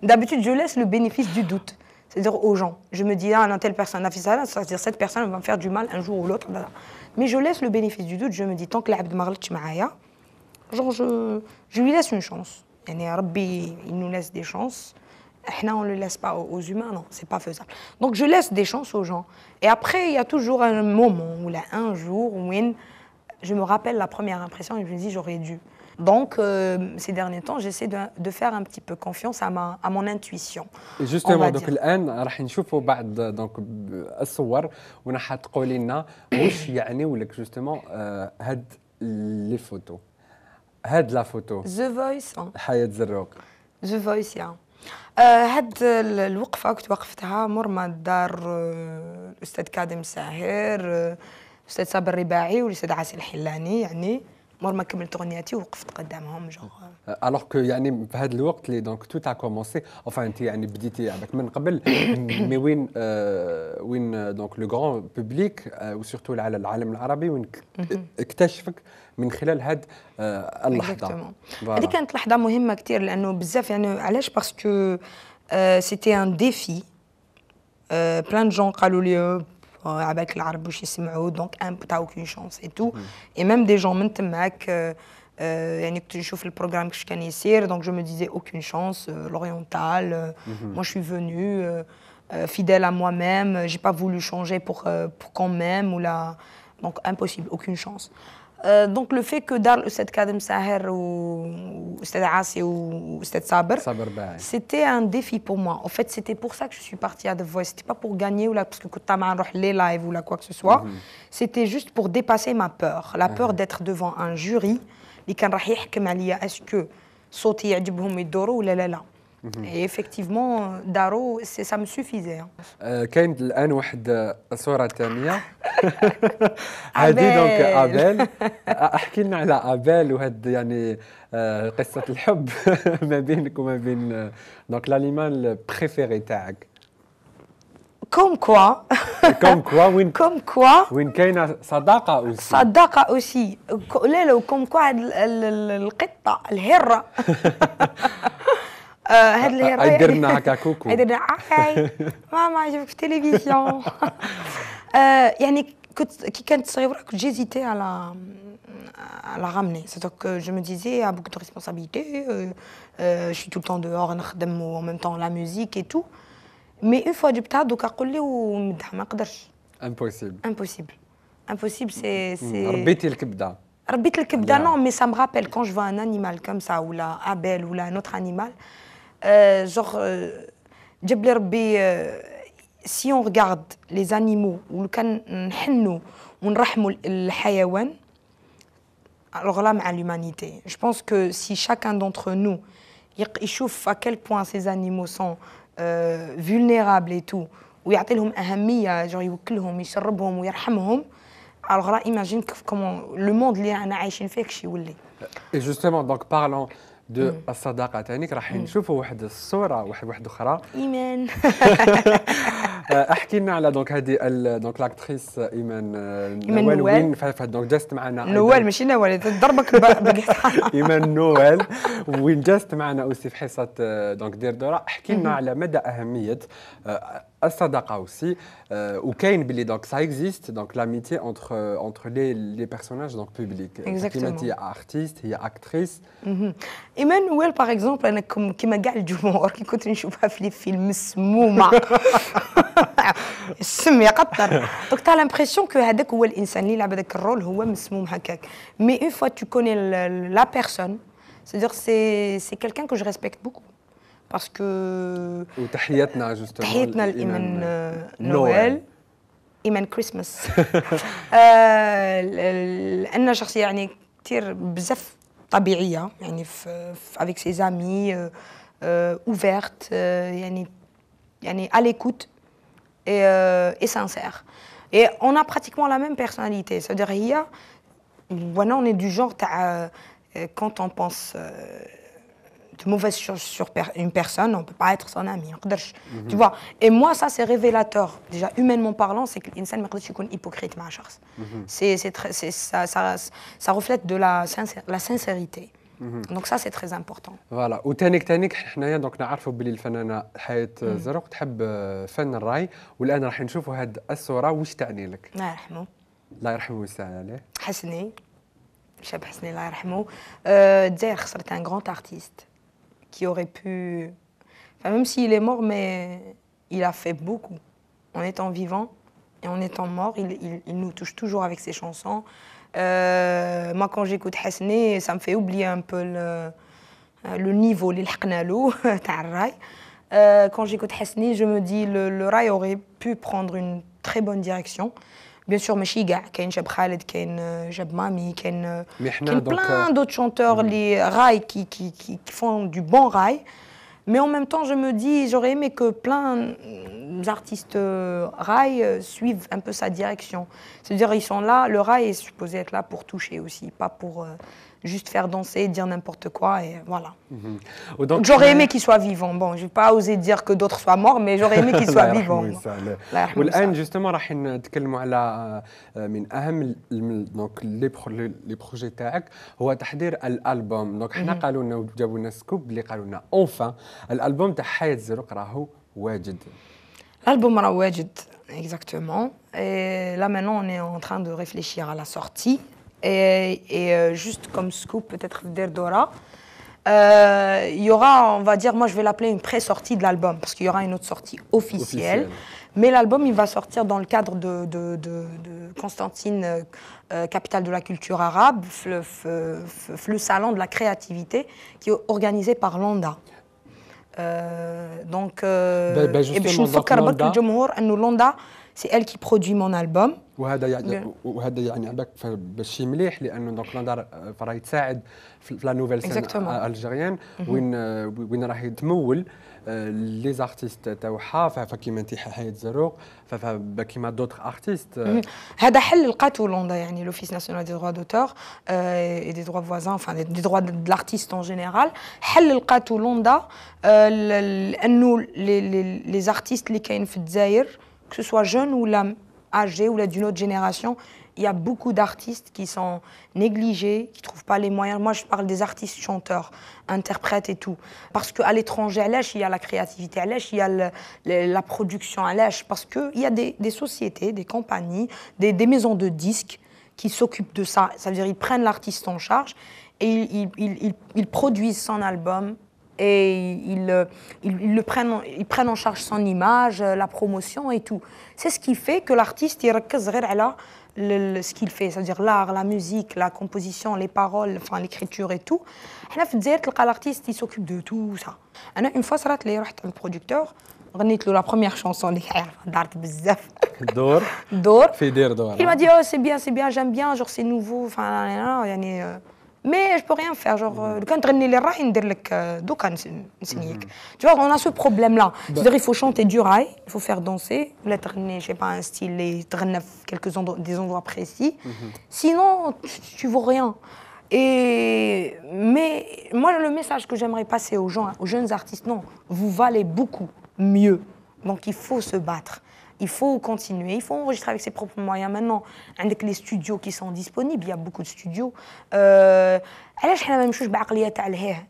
d'habitude je laisse le bénéfice du doute c'est-à-dire aux gens je me dis ah telle personne a fait ça c'est-à-dire cette personne va me faire du mal un jour ou l'autre mais je laisse le bénéfice du doute je me dis tant que العبد ما غلطش معايا genre je lui laisse une chance يعني ربي il nous laisse des chances on ne le laisse pas aux humains, non, c'est pas faisable. Donc je laisse des chances aux gens. Et après, il y a toujours un moment, ou là, un jour, où je me rappelle la première impression et je me dis j'aurais dû. Donc ces derniers temps, j'essaie de faire un petit peu confiance à mon intuition. Et justement, donc الآن راح نشوفوا بعض donc الصور وراح تقولي لنا واش يعنيوا لك justement هاد لي فوتو. هاد لا فوتو. The Voice. حياة زروق. The Voice يعني. هاد الوقفة كنت وقفتها مرمى الدار الأستاذ كاظم ساهر الأستاذ صابر الرباعي والأستاذ عاسي الحلاني يعني مرمى كملت أغنياتي ووقفت قدامهم جوغ alors que يعني في هذا الوقت اللي دونك تو تاع كومونسي enfin انت يعني بديتي avec من قبل مي وين دونك لو غران بوبليك وسورتو على العالم العربي وين اكتشفك من خلال هاد اللحظه. هذه كانت لحظه مهمه كثير لانه بزاف يعني علاش باسكو سيتي ان ديفي بلان جون قالوا لي عبالك العرب واش يسمعوا دونك ان تاع اوكين شانس اي تو اي ميم دي جون من تماك يعني كنت نشوف البروغرام كيفاش كان يسير دونك جو مو ديزي اوكين شانس لورينتال moi je suis venue fidèle à moi-même j'ai pas voulu changer pour qu'on m'aime ou la donc impossible aucune chance. Donc le fait que Dar l'Oustad Kadem Saher ou Oustad Assi ou Oustad Saber, c'était un défi pour moi. En fait, c'était pour ça que je suis partie à The Voice. C'était pas pour gagner ou là parce que quand t'as marre les lives ou là quoi que ce soit. C'était juste pour dépasser ma peur, la peur d'être devant un jury. اللي كان راح يحكم عليا اسكو صوتي يعجبهم يدوروا ولا لا لا. Et effectivement, Daro, ça me suffisait. كاين الآن واحد صورة ثانية. هذه دونك أبل. احكي لنا على أبل وهاد يعني قصة الحب ما بينك وما بين دونك l'animal préféré تاعك. Comme quoi. Comme quoi وين. Comme quoi. وين كاينة صداقة aussi. صداقة aussi. لا لا comme quoi القطة الهرة. هاد الهرة يديرنا هكا كوكو يديرنا هاي ماما عجبك في التلفزيون يعني كي كانت صغيرة كنت جيزيتي على ramener c'est-à-dire que je me disais à beaucoup de responsabilités je suis tout le temps dehors نخدم en même temps la musique et tout مي اون فوا جبتها دوكا قول لي ومدها ما نقدرش. امبوسيبل. Impossible, c'est. ربيتي الكبده. ربيت الكبده non, mais ça me rappelle quand je vois un animal comme ça ou la Abel ou un autre animal. Genre, جاب لي ربي si on regarde les animaux ou كان نحنوا ونرحموا الحيوان, alors là مع l'humanité. Je pense que si chacun d'entre nous يشوف à quel point ces animaux sont vulnérables et tout, ويعطي لهم أهمية, genre يوكلهم يشربهم ويرحمهم, alors là imagine comment le monde اللي أنا عايشين فيه كشي يولي. Et justement, donc parlons de الصداقة تانيك, راح نشوفوا واحد الصورة واحد أخرى. إيمان. احكي لنا على دونك هذه دونك لاكتريس ايمان نوال. وين دونك جاست معنا نوال ماشي نوال ضربك ايمان نوال وين جاست معنا اوسي في حصه دونك دير دورة. احكي لنا على مدى اهميه الصداقه اوسي, وكاين بلي دونك سا اكزيست دونك لاميتي entre les personnages donc publics. كيما هي ارتيست هي اكتريس. ايمان نوال باغ اكزومبل انا كيما كاع الجمهور كي كنت نشوفها في لي فيلم مسمومه السم يقطر, دونك تا لامبرسيون كو هذاك هو الانسان اللي يلعب هذاك الرول هو مسموم هكاك. مي اون فوا تو كوني لا بيرسون, c'est-à-dire c'est quelqu'un que je respecte beaucoup parce que وتحياتنا جوستومون تحياتنا لإيمان نوال, إيمان كريسماس. لأنها شخصية يعني كثير بزاف طبيعية, يعني avec ses amis, ouverte, يعني à l'écoute et sincère. Et on a pratiquement la même personnalité. C'est-à-dire هي voilà, on est du genre quand on pense de mauvaise chose sur une personne, on ne peut pas être son ami. Tu vois. Et moi, ça, c'est révélateur. Déjà, humainement parlant, c'est que l'insan ne peut pas être hypocrite مع شخص. Ça reflète de la sincérité. Donc ça, c'est très important. فوالا. وتانيك حنايا دونك نعرفوا بلي الفنانه حياة زروق تحب فن الراي, والان راح نشوفوا هذه الصوره واش تعني لك. الله يرحمه. الله يرحمه ويسهل عليه. حسني, شاب حسني الله يرحمه. الجزائر خسرت un grand artiste qui aurait pu, enfin, même s'il est mort, mais il a fait beaucoup. En étant vivant et en étant mort, il nous touche toujours avec ses chansons. Moi, quand j'écoute Hasni, ça me fait oublier un peu le niveau اللي لحقنا له تاع الراي. Quand j'écoute Hasni, je me dis le rail aurait pu prendre une très bonne direction. Bien sûr, ماشي كاع, كاين جاب خالد, كاين جاب مامي, كاين plein d'autres chanteurs les rails qui font du bon rail. Mais en même temps, je me dis, j'aurais aimé que plein d'artistes rail suivent un peu sa direction. C'est-à-dire, ils sont là, le rail est supposé être là pour toucher aussi, pas pour juste faire danser, dire n'importe quoi, et voilà. Donc, j'aurais aimé qu'il soit vivant. Bon, je vais pas oser dire que d'autres soient morts, mais j'aurais aimé qu'il soit vivant. والآن justement راح نتكلموا على من أهم دونك لي بروجي تاعك هو تحضير الألبوم. دونك حنا قالوا لنا جابوا لنا سكوب اللي قالوا لنا اونفان الألبوم تاع حياة زروق راهو واجد. L'album راهو واجد, exactement. Et là maintenant, on est en train de réfléchir à la sortie. Et juste comme scoop, peut-être Der Dora, il y aura, on va dire, moi je vais l'appeler une pré-sortie de l'album, parce qu'il y aura une autre sortie officielle. Mais l'album, il va sortir dans le cadre de Constantine, capitale de la culture arabe, le salon de la créativité, qui est organisé par Londa. Donc, et باش نفكر برك الجمهور انه لوندا c'est elle qui produit mon album. وهذا يعني عندك باش مليح لانه دونك لوندا راهي تساعد في لا نوفيل سين الجيريان وين راهي تمول لي زارتيست تاعها فكيما انت حياة زروق فكيما دوطخ ارتيست. هذا حل لقاتو لوندا, يعني لوفيس ناسيونال دي دروا دوتور et des droits voisins, enfin des droits de l'artiste en général. حل لقاتو لوندا لانه les artistes اللي كاين في الجزائر, que ce soit jeune ou là âgé ou là d'une autre génération, il y a beaucoup d'artistes qui sont négligés, qui ne trouvent pas les moyens. Moi, je parle des artistes chanteurs, interprètes et tout. Parce qu'à l'étranger, à l'Èche, il y a la créativité, à l'Èche, il y a la production à l'Èche. Parce qu'il y a des sociétés, des compagnies, des maisons de disques qui s'occupent de ça. Ça veut dire qu'ils prennent l'artiste en charge et ils produisent son album et ils prennent en charge son image, la promotion et tout. C'est ce qui fait que l'artiste يركز غير على ce qu'il fait, c'est-à-dire l'art, la musique, la composition, les paroles, enfin l'écriture et tout. حنا في الجزائر تلقى l'artiste il s'occupe de tout ça. انا une fois صرات لي رحت للبرودكتور غنيت له la première chanson اللي دارت بزاف دور في دير دور. Il m'a dit oh c'est bien, j'aime bien, genre c'est nouveau, enfin يعني mais je peux rien faire, genre quand تغني لي الراي ندير لك دوكا نسنيك. Tu vois, on a ce problème là. C'est-à-dire il faut chanter du rail, il faut faire danser, ولا تغني je sais pas un style اللي تغنى في quelques endroits, des endroits précis. Sinon tu vaux rien. Mais moi le message que j'aimerais passer aux gens, aux jeunes artistes, non, vous valez beaucoup mieux. Donc il faut se battre. Il faut continuer, il faut enregistrer avec ses propres moyens. Maintenant, avec les studios qui sont disponibles, il y a beaucoup de studios. علاش حنا ما نمشوش بعقلية تاع الهيه؟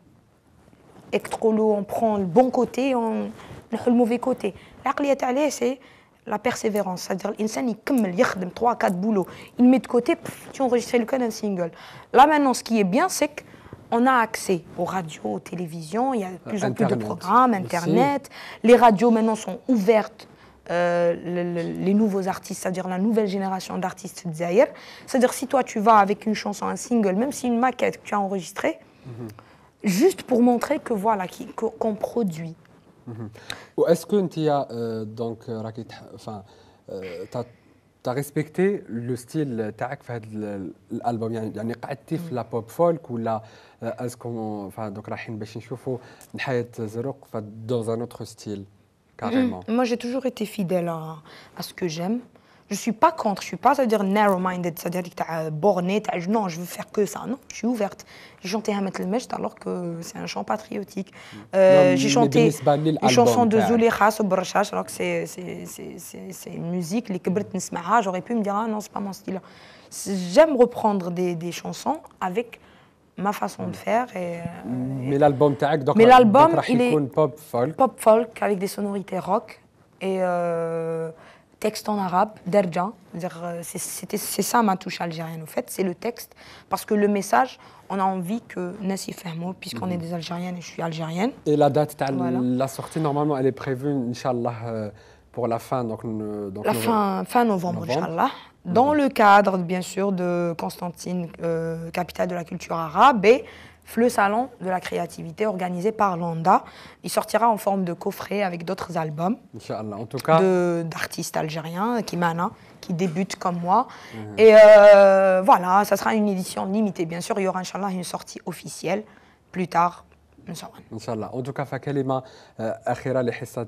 on prend le bon côté, on نحو le mauvais côté. العقلية تاع الهيه c'est la persévérance, c'est-à-dire الإنسان يكمل يخدم 3-4 boulots, il met de côté, tu enregistres le cas d'un single. Là maintenant, ce qui est bien, c'est que on a accès aux radios, aux télévisions, il y a de plus en plus de programmes, Internet. Les radios maintenant sont ouvertes, les nouveaux artistes, c'est-à-dire la nouvelle génération d'artistes d'Zaïr. C'est-à-dire si toi tu vas avec une chanson, un single, même si une maquette que tu as enregistrée, juste pour montrer que voilà, qu'on produit. Est-ce que tu as donc t'as respecté le style تاعك في هذا الالبوم يعني قعدتي في لا بوب فولك ولا اسكو donc رايحين باش نشوفوا حياة زروق dans un autre style carrément. Moi j'ai toujours été fidèle à ce que j'aime. Je suis pas contre, je suis pas, c'est-à-dire narrow-minded, c'est-à-dire que tu borné, non, je veux faire que ça. Non, je suis ouverte. J'ai chanté Hamet el Majd alors que c'est un chant patriotique. J'ai chanté une chanson de Zulekha sur Brachach alors que c'est une musique, les kibret nismaha, j'aurais pu me dire ah non, c'est pas mon style. J'aime reprendre des chansons avec ma façon de faire mais l'album تاعك donc il est pop folk avec des sonorités rock et texte en arabe, derja, c'est ça ma touche algérienne au fait, c'est le texte, parce que le message, on a envie que Nassi Fahmo, puisqu'on est des Algériennes et je suis algérienne. Et la date de la sortie, normalement, elle est prévue, Inch'Allah, pour la fin, donc fin novembre, Inch'Allah, dans le cadre, bien sûr, de Constantine, capitale de la culture arabe, et le salon de la créativité organisé par Landa. Il sortira en forme de coffret avec d'autres albums. Inch'Allah, en tout cas. D'artistes algériens qui débutent comme moi. Et voilà, ça sera une édition limitée. Bien sûr, il y aura Inch'Allah une sortie officielle plus tard. ان شاء الله. En tout cas فكلمه اخيره لحصه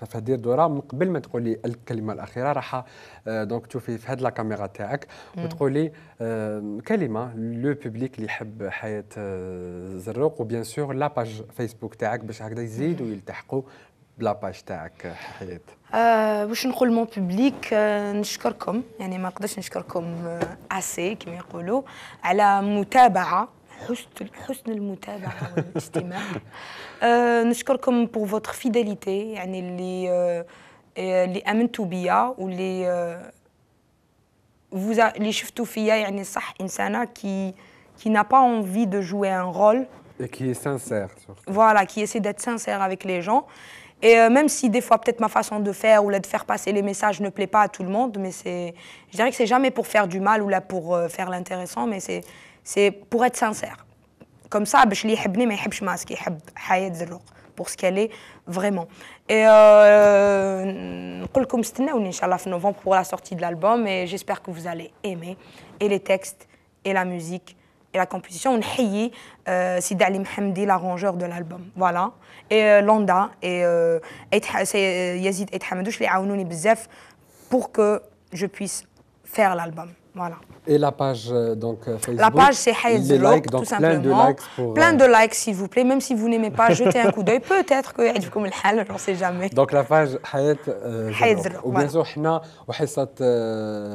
فدير دوره من قبل ما تقولي الكلمه الاخيره راح دونك تشوفي في هذه لا كاميرا تاعك وتقولي كلمه لو بوبليك اللي يحب حياه زروق وبيان سور لا باج فيسبوك تاعك باش هكذا يزيدوا يلتحقوا بلا باج تاعك حياه. واش نقول مون بوبليك نشكركم يعني ما نقدرش نشكركم اسي كما يقولوا على متابعه حسن المتابعة والاستماع. نشكركم pour votre fidélité يعني اللي آمنتوا بيا واللي اللي شفتوا فيا يعني صح إنسانة qui n'a pas envie de jouer un rôle. Et qui est sincère surtout. Voilà, qui essaie d'être sincère avec les gens. Et même si des fois peut-être ma façon de faire ou là de faire passer les messages ne plaît pas à tout le monde, mais je dirais que c'est jamais pour faire du mal ou là pour faire l'intéressant, mais c'est pour être sincère. Comme ça, باش اللي يحبني ما يحبش ماسك يحب حياة زروق pour ce qu'elle est vraiment. Et نقول لكم استناوني إن شاء الله في novembre pour la sortie de l'album et j'espère que vous allez aimer et les textes et la musique et la composition. ونحيي سيدي علي محمدي l'arrangeur de l'album. Voilà. Et Landa et Yazid et Hamadouche اللي عاونوني بزاف pour que je puisse faire l'album. Voilà. Et la page donc Facebook. La page c'est Hayat Zerouk, tout simplement. Plein de likes s'il vous plaît, même si vous n'aimez pas, jetez un coup d'œil. Peut-être que يعجبكم الحال, j'en sais jamais. Donc la page Hayat Zerouk. وبيان سور حنا وحصة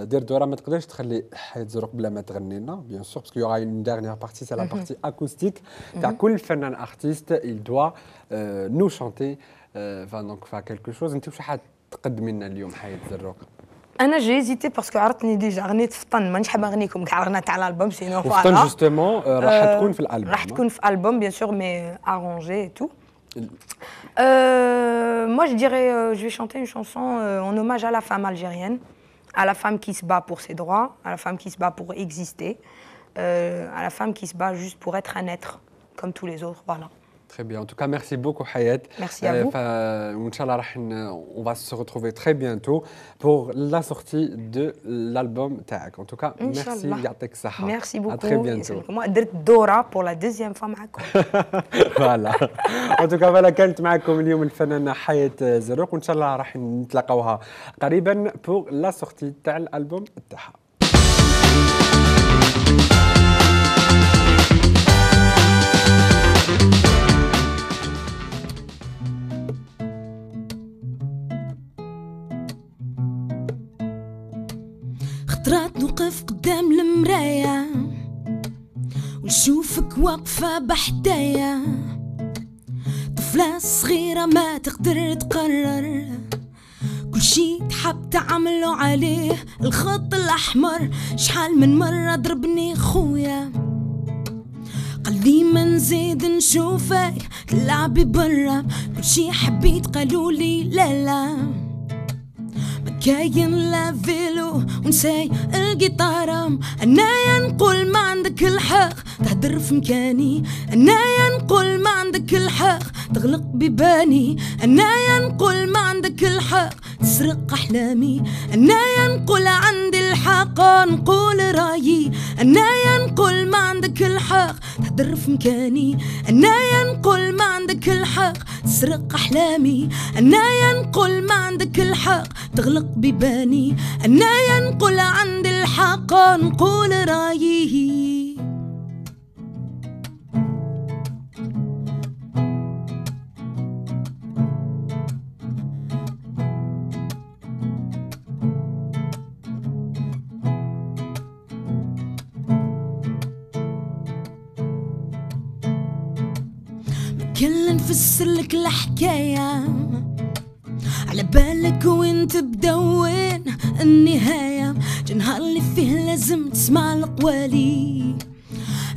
دير دورة ما تقدرش تخلي حياة زروق بلا ما تغني لنا, bien sûr, parce qu'il y aura une dernière partie, c'est la partie acoustique. تاع كل فنان artiste, il doit nous chanter donc quelque chose. انت واش حتقدمي لنا اليوم حياة زروق؟ انا جي زيتي باسكو عرفتني ديجا غنيت في طن مانيش حابه نغنيكم كاع غنات على الالبوم سينو فوالا. وفطن جوستومون راح تكون في الالبوم. راح تكون في الالبوم بيان سور مي ارونجي اي تو Moi, je dirais, je vais chanter une chanson en hommage à la femme algérienne, à la femme qui se bat pour ses droits, à la femme qui se bat pour exister, à la femme qui se bat juste pour être un être, comme tous les autres, voilà. Très bien. En tout cas, merci beaucoup, Hayat. Merci à vous. Inch'Allah, on va se retrouver très bientôt pour la sortie de l'album Taak. En tout cas, merci. Merci beaucoup. À très bientôt. Moi, درت Dora pour la deuxième fois معكم. Voilà. En tout cas, voilà, كانت معكم اليوم الفنانة حياة زروق، وإن شاء الله راح نتلاقاوها قريبا pour la sortie تاع الألبوم تاعها. خطرات نوقف قدام المراية ونشوفك واقفة بحدايا، طفلة صغيرة ما تقدر تقرر، كل شي تحب تعملو عليه الخط الأحمر. شحال من مرة ضربني خويا قال لي ما نزيد نشوفك تلعبي برا، كل شي حبيت قالولي لا لا، كاين لا فيلو ونساي القطارة. انايا نقول ما عندك الحق تهدر في مكاني، انايا نقول ما عندك الحق تغلق بيباني، انايا نقول ما عندك الحق تسرق احلامي، انايا نقول عندي الحق نقول رايي، انايا نقول ما عندك الحق تهدر في مكاني، انايا نقول ما عندك الحق تسرق احلامي، انايا نقول ما عندك الحق تغلق بيباني، انايا نقول عندي الحق نقول رايي. كل نفسر لك الحكاية على بالك وين تبدا وين النهاية، جنهار اللي فيه لازم تسمع القوالي.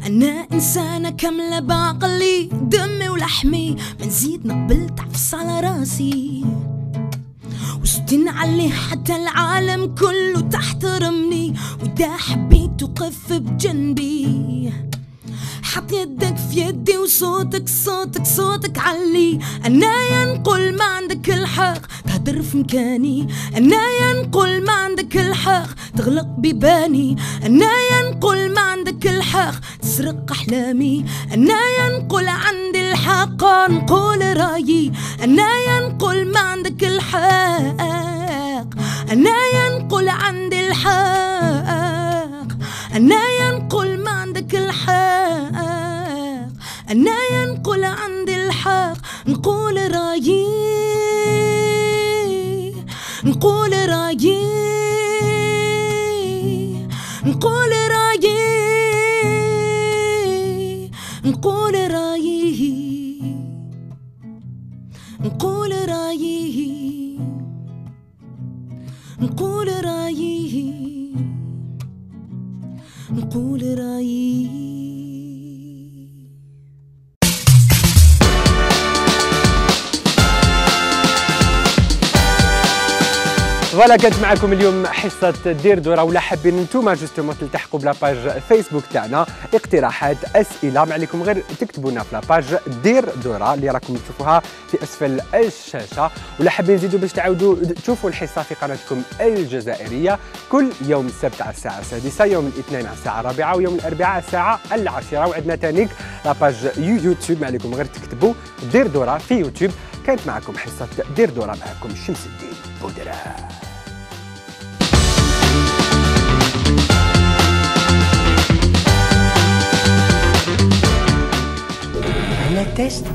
أنا إنسانة كاملة بعقلي دمي ولحمي، ما نزيد نقبل تعفس على راسي وستين عليه حتى العالم كله تحترمني، وإذا حبيت توقف بجنبي حط يدك في يدي وصوتك صوتك صوتك علي. انايا نقول ما عندك الحق تهدر في مكاني، انايا نقول ما عندك الحق تغلق بيباني، انايا نقول ما عندك الحق تسرق احلامي، انايا نقول عندي الحق نقول رايي، انايا نقول ما عندك الحق، انايا نقول عندي الحق، انايا نقول ما عندك الحق، انايا نقول عندي الحق نقول رايي، نقول رايي، نقول رايي، نقول رايي، نقول رايي، نقول رايي، نقول رايي. فوالا كانت معكم اليوم حصه دير دوره، ولا حابين نتوما جوستومون تلتحقوا بلاباج فيسبوك تاعنا اقتراحات اسئله، ما عليكم غير تكتبوا لنا في لاباج دير دوره اللي راكم تشوفوها في اسفل الشاشه، ولا حابين نزيدوا باش تعاودوا تشوفوا الحصه في قناتكم الجزائريه كل يوم السبت على الساعه 6، يوم الاثنين على الساعه 4، ويوم الاربعاء على الساعه 10. وعندنا تانيك لاباج يوتيوب، ما عليكم غير تكتبوا دير دوره في يوتيوب. كانت معكم حصه دير دوره، معكم شمس الدين بودرة. على تيست.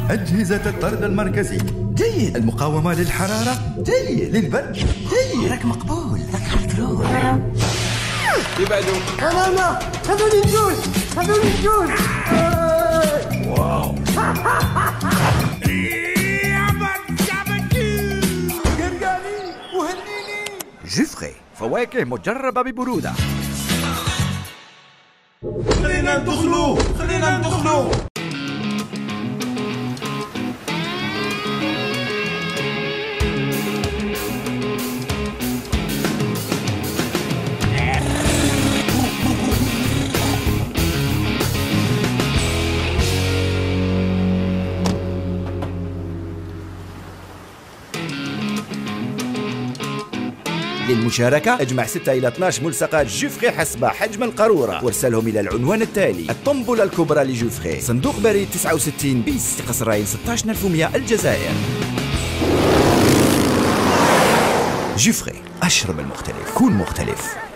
أجهزة الطرد المركزي جيد. المقاومة للحرارة جيد. للبرد جيد. راك مقبول، راك مفروض. يبعدوا. أنا هذول الجول، هذول الجول. واو. جوفري فواكه مجربة ببرودة. خلينا ندخلوا، خلينا ندخلوا. للمشاركة اجمع 6 إلى 12 ملصقات جوفري حسبة حجم القارورة وارسلهم إلى العنوان التالي: الطنبلة الكبرى لجوفري، صندوق بريد 69 بيس قصرين 16100 الجزائر. جوفري، أشرب المختلف، كون مختلف.